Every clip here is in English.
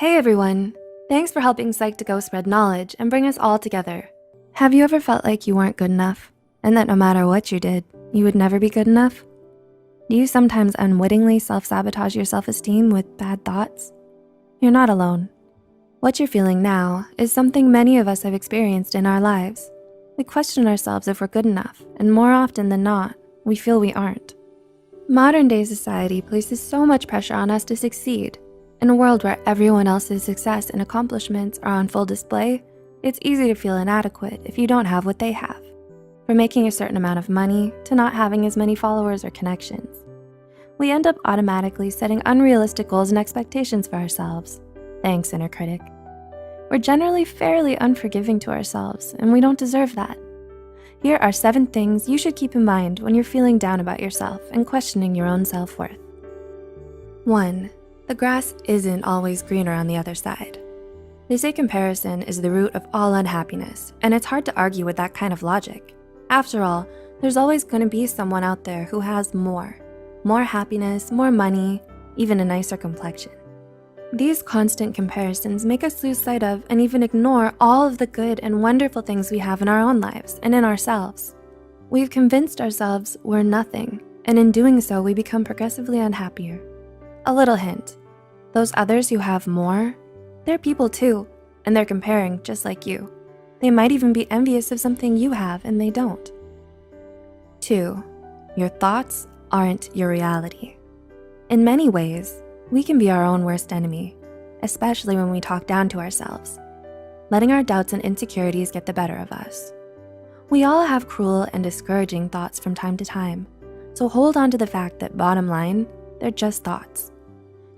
Hey everyone! Thanks for helping Psych to Go spread knowledge and bring us all together. Have you ever felt like you weren't good enough and that no matter what you did, you would never be good enough? Do you sometimes unwittingly self-sabotage your self-esteem with bad thoughts? You're not alone. What you're feeling now is something many of us have experienced in our lives. We question ourselves if we're good enough, and more often than not, we feel we aren't. Modern day society places so much pressure on us to succeed. In a world where everyone else's success and accomplishments are on full display, it's easy to feel inadequate if you don't have what they have. From making a certain amount of money to not having as many followers or connections. We end up automatically setting unrealistic goals and expectations for ourselves. Thanks, inner critic. We're generally fairly unforgiving to ourselves, and we don't deserve that. Here are 7 things you should keep in mind when you're feeling down about yourself and questioning your own self-worth. 1. The grass isn't always greener on the other side. They say comparison is the root of all unhappiness, and it's hard to argue with that kind of logic. After all, there's always gonna be someone out there who has more happiness, more money, even a nicer complexion. These constant comparisons make us lose sight of and even ignore all of the good and wonderful things we have in our own lives and in ourselves. We've convinced ourselves we're nothing, and in doing so, we become progressively unhappier. A little hint, those others who have more, they're people too, and they're comparing just like you. They might even be envious of something you have and they don't. 2, your thoughts aren't your reality. In many ways, we can be our own worst enemy, especially when we talk down to ourselves, letting our doubts and insecurities get the better of us. We all have cruel and discouraging thoughts from time to time, so hold on to the fact that bottom line, they're just thoughts.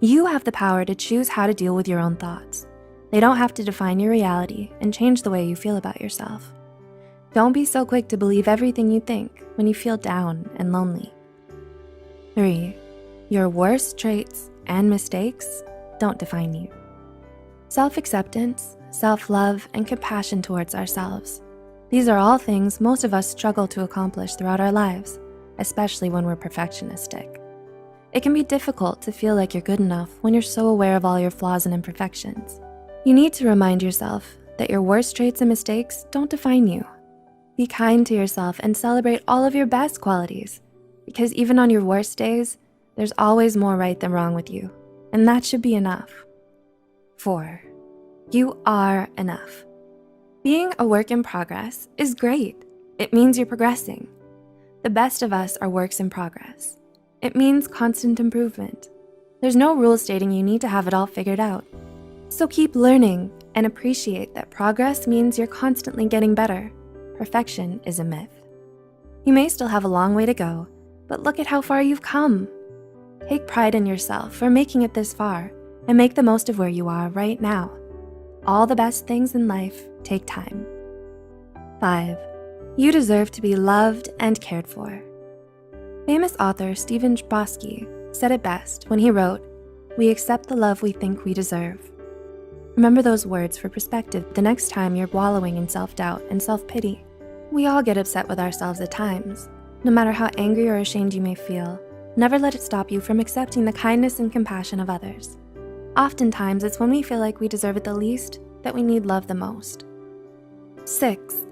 You have the power to choose how to deal with your own thoughts. They don't have to define your reality and change the way you feel about yourself. Don't be so quick to believe everything you think when you feel down and lonely. 3, your worst traits and mistakes don't define you. Self-acceptance, self-love, and compassion towards ourselves. These are all things most of us struggle to accomplish throughout our lives, especially when we're perfectionistic. It can be difficult to feel like you're good enough when you're so aware of all your flaws and imperfections. You need to remind yourself that your worst traits and mistakes don't define you. Be kind to yourself and celebrate all of your best qualities, because even on your worst days, there's always more right than wrong with you, and that should be enough. 4, you are enough. Being a work in progress is great. It means you're progressing. The best of us are works in progress. It means constant improvement. There's no rule stating you need to have it all figured out. So keep learning and appreciate that progress means you're constantly getting better. Perfection is a myth. You may still have a long way to go, but look at how far you've come. Take pride in yourself for making it this far and make the most of where you are right now. All the best things in life take time. 5, you deserve to be loved and cared for. Famous author Stephen Chbosky said it best when he wrote, "We accept the love we think we deserve." Remember those words for perspective the next time you're wallowing in self-doubt and self-pity. We all get upset with ourselves at times. No matter how angry or ashamed you may feel, never let it stop you from accepting the kindness and compassion of others. Oftentimes, it's when we feel like we deserve it the least that we need love the most. 6,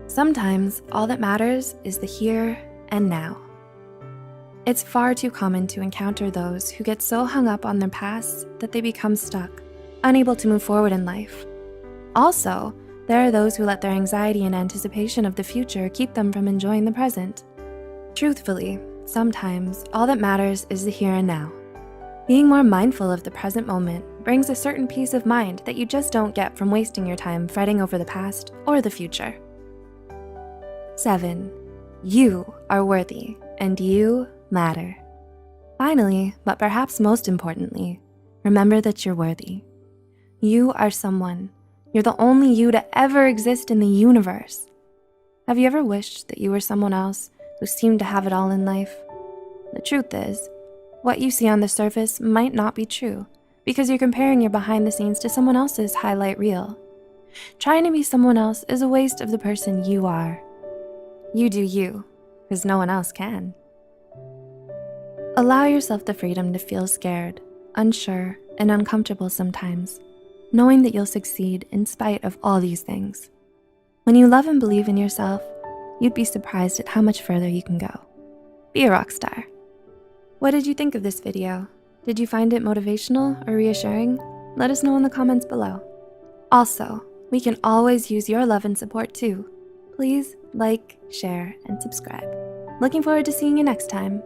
sometimes all that matters is the here and now. It's far too common to encounter those who get so hung up on their past that they become stuck, unable to move forward in life. Also, there are those who let their anxiety and anticipation of the future keep them from enjoying the present. Truthfully, sometimes all that matters is the here and now. Being more mindful of the present moment brings a certain peace of mind that you just don't get from wasting your time fretting over the past or the future. 7, you are worthy and you matter. Finally, but perhaps most importantly, remember that you're worthy. You are someone. You're the only you to ever exist in the universe. Have you ever wished that you were someone else who seemed to have it all in life? The truth is, what you see on the surface might not be true because you're comparing your behind the scenes to someone else's highlight reel. Trying to be someone else is a waste of the person you are. You do you, because no one else can. Allow yourself the freedom to feel scared, unsure, and uncomfortable sometimes. knowing that you'll succeed in spite of all these things. When you love and believe in yourself, you'd be surprised at how much further you can go. Be a rock star. What did you think of this video? Did you find it motivational or reassuring? Let us know in the comments below. Also, we can always use your love and support too. Please like, share, and subscribe. Looking forward to seeing you next time.